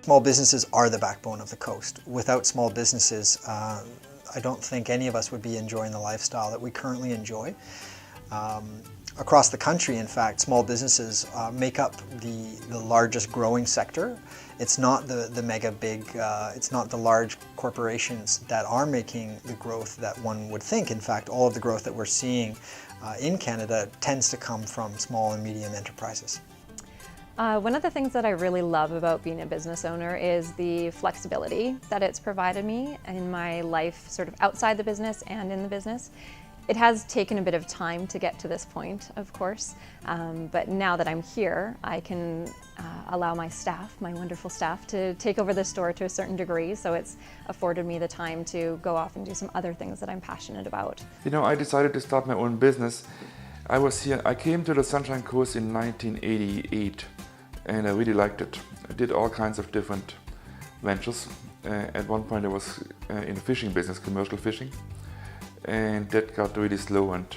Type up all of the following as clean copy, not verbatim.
Small businesses are the backbone of the coast. Without small businesses, I don't think any of us would be enjoying the lifestyle that we currently enjoy. Across the country, in fact, small businesses make up the largest growing sector. It's not the mega big, it's not the large corporations that are making the growth that one would think. In fact, all of the growth that we're seeing in Canada tends to come from small and medium enterprises. One of the things that I really love about being a business owner is the flexibility that it's provided me in my life, sort of outside the business and in the business. It has taken a bit of time to get to this point, of course, but now that I'm here, I can allow my staff, my wonderful staff, to take over the store to a certain degree, so it's afforded me the time to go off and do some other things that I'm passionate about. You know, I decided to start my own business. I came to the Sunshine Coast in 1988, and I really liked it. I did all kinds of different ventures. At one point I was in the fishing business, commercial fishing. And that got really slow and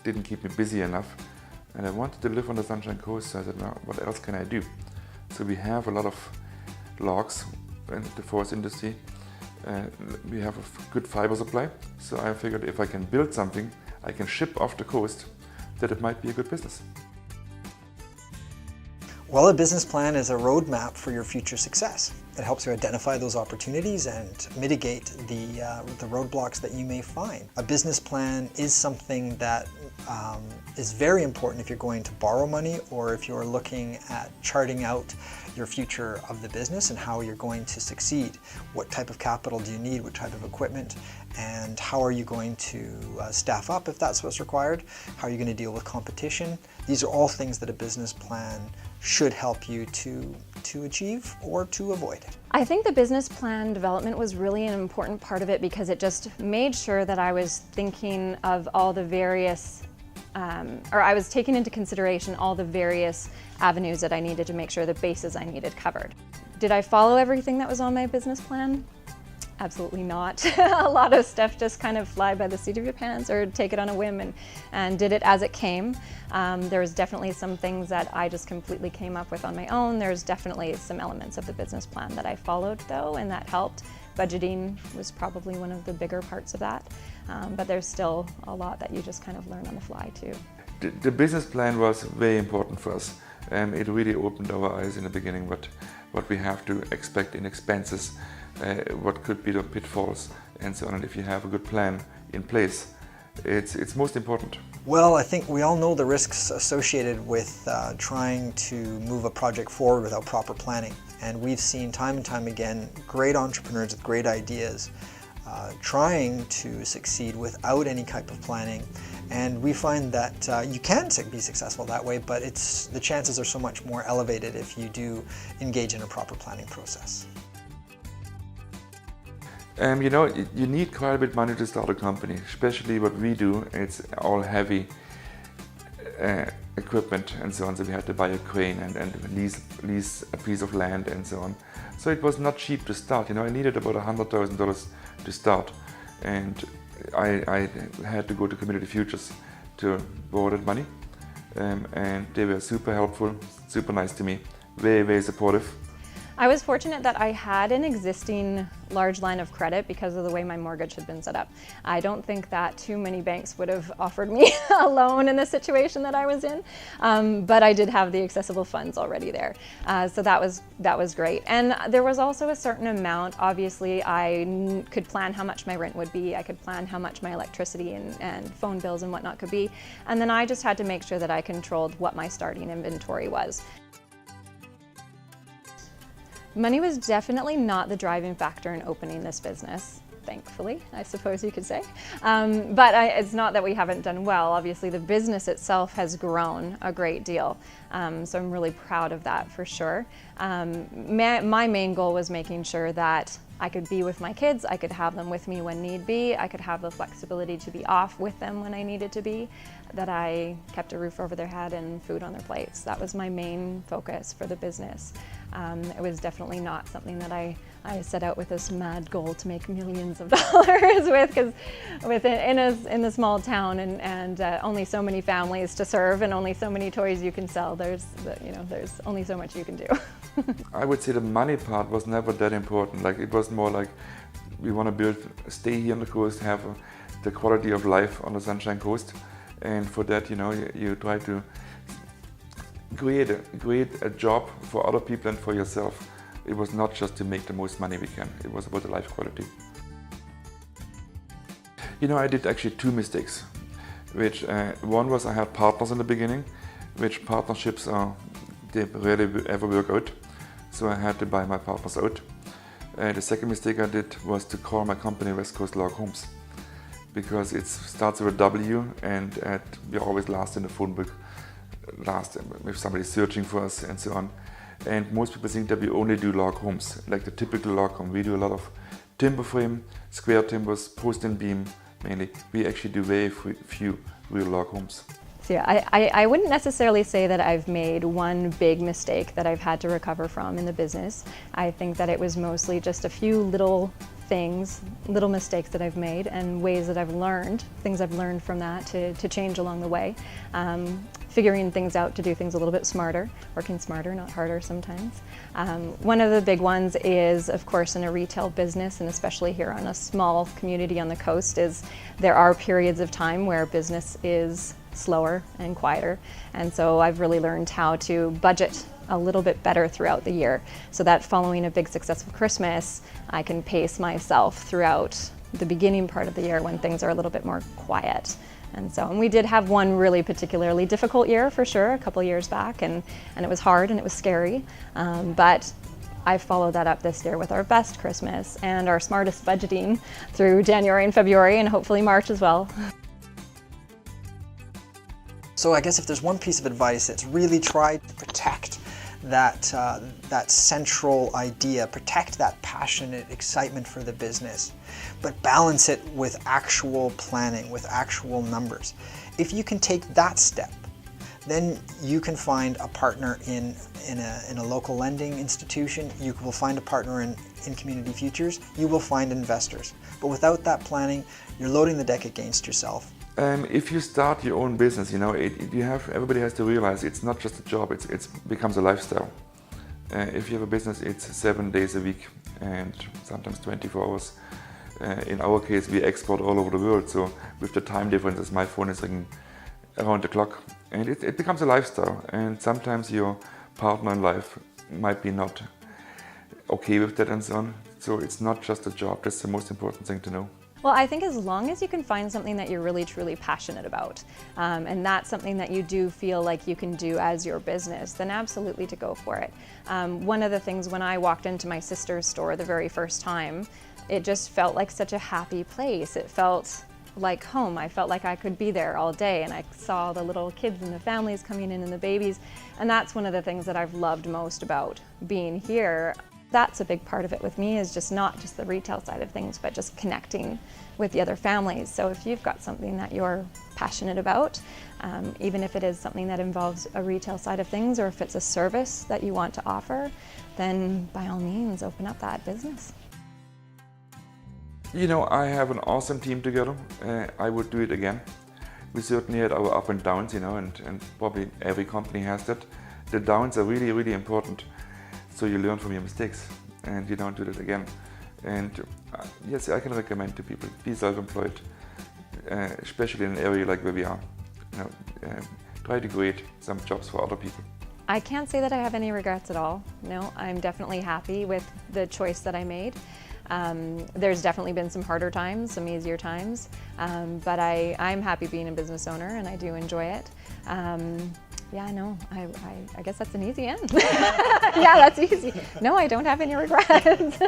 didn't keep me busy enough. And I wanted to live on the Sunshine Coast, so I said, well, what else can I do? So we have a lot of logs in the forest industry. We have a good fiber supply. So I figured if I can build something I can ship off the coast, that it might be a good business. Well, a business plan is a roadmap for your future success. It helps you identify those opportunities and mitigate the roadblocks that you may find. A business plan is something that is very important if you're going to borrow money or if you're looking at charting out your future of the business and how you're going to succeed. What type of capital do you need? What type of equipment? And how are you going to staff up if that's what's required? How are you going to deal with competition? These are all things that a business plan should help you to achieve or to avoid. I think the business plan development was really an important part of it because it just made sure that I was thinking of all the various, or I was taking into consideration all the various avenues that I needed to make sure the bases I needed covered. Did I follow everything that was on my business plan? Absolutely not. A lot of stuff just kind of fly by the seat of your pants or take it on a whim and did it as it came. There was definitely some things that I just completely came up with on my own. There's definitely some elements of the business plan that I followed though, and that helped. Budgeting was probably one of the bigger parts of that, but there's still a lot that you just kind of learn on the fly too. The business plan was very important for us. It really opened our eyes in the beginning what we have to expect in expenses, what could be the pitfalls and so on. And if you have a good plan in place, it's most important. Well, I think we all know the risks associated with trying to move a project forward without proper planning. And we've seen time and time again great entrepreneurs with great ideas trying to succeed without any type of planning. And we find that you can be successful that way, but the chances are so much more elevated if you do engage in a proper planning process. You know, you need quite a bit of money to start a company, especially what we do. It's all heavy equipment and so on, so we had to buy a crane and lease a piece of land and so on. So it was not cheap to start. You know, I needed about $100,000 to start, and I had to go to Community Futures to borrow that money, and they were super helpful, super nice to me, very, very supportive. I was fortunate that I had an existing large line of credit because of the way my mortgage had been set up. I don't think that too many banks would have offered me a loan in the situation that I was in, but I did have the accessible funds already there. So that was great. And there was also a certain amount. Obviously, I could plan how much my rent would be. I could plan how much my electricity and phone bills and whatnot could be. And then I just had to make sure that I controlled what my starting inventory was. Money was definitely not the driving factor in opening this business, thankfully, I suppose you could say. But it's not that we haven't done well. Obviously, the business itself has grown a great deal, so I'm really proud of that for sure. My main goal was making sure that I could be with my kids, I could have them with me when need be, I could have the flexibility to be off with them when I needed to be, that I kept a roof over their head and food on their plates. That was my main focus for the business. It was definitely not something that I set out with this mad goal to make millions of dollars with, because in a small town and only so many families to serve and only so many toys you can sell, there's only so much you can do. I would say the money part was never that important. Like, it was more like we want to stay here on the coast, have the quality of life on the Sunshine Coast, and for that, you try to create a job for other people and for yourself. It was not just to make the most money we can. It was about the life quality. I did actually two mistakes. One was I had partners in the beginning, which partnerships they rarely ever work out. So I had to buy my partners out. The second mistake I did was to call my company West Coast Log Homes, because it starts with a W and we're always last in the phone book, last if somebody's searching for us and so on. And most people think that we only do log homes, like the typical log home. We do a lot of timber frame, square timbers, post and beam mainly. We actually do very few real log homes. So yeah, I wouldn't necessarily say that I've made one big mistake that I've had to recover from in the business. I think that it was mostly just a few little things, little mistakes that I've made and ways that I've learned, things I've learned from that to change along the way. Figuring things out to do things a little bit smarter, working smarter, not harder sometimes. One of the big ones is, of course, in a retail business, and especially here on a small community on the coast, is there are periods of time where business is slower and quieter. And so I've really learned how to budget a little bit better throughout the year, so that following a big successful Christmas, I can pace myself throughout the beginning part of the year when things are a little bit more quiet. And we did have one really particularly difficult year for sure, a couple years back, and it was hard and it was scary, but I followed that up this year with our best Christmas and our smartest budgeting through January and February and hopefully March as well. So I guess if there's one piece of advice, it's really try to protect that central idea, protect that passionate excitement for the business, but balance it with actual planning, with actual numbers. If you can take that step, then you can find a partner in a local lending institution, you will find a partner in Community Futures, you will find investors. But without that planning, you're loading the deck against yourself. If you start your own business, everybody has to realize it's not just a job, it becomes a lifestyle. If you have a business, it's 7 days a week and sometimes 24 hours. In our case, we export all over the world, so with the time differences, my phone is ringing around the clock. And it becomes a lifestyle, and sometimes your partner in life might be not okay with that and so on. So it's not just a job, that's the most important thing to know. Well, I think as long as you can find something that you're really truly passionate about, and that's something that you do feel like you can do as your business, then absolutely to go for it. One of the things when I walked into my sister's store the very first time, it just felt like such a happy place. It felt like home. I felt like I could be there all day, and I saw the little kids and the families coming in and the babies, and that's one of the things that I've loved most about being here. That's a big part of it with me, is just not just the retail side of things, but just connecting with the other families. So if you've got something that you're passionate about, even if it is something that involves a retail side of things, or if it's a service that you want to offer, then by all means open up that business. I have an awesome team together. I would do it again. We certainly had our up and downs, and probably every company has that. The downs are really, really important. So you learn from your mistakes and you don't do that again. And yes, I can recommend to people, be self-employed, especially in an area like where we are. Try to create some jobs for other people. I can't say that I have any regrets at all. No, I'm definitely happy with the choice that I made. There's definitely been some harder times, some easier times, but I'm happy being a business owner and I do enjoy it. Yeah, no, I guess that's an easy end. Yeah, that's easy. No, I don't have any regrets.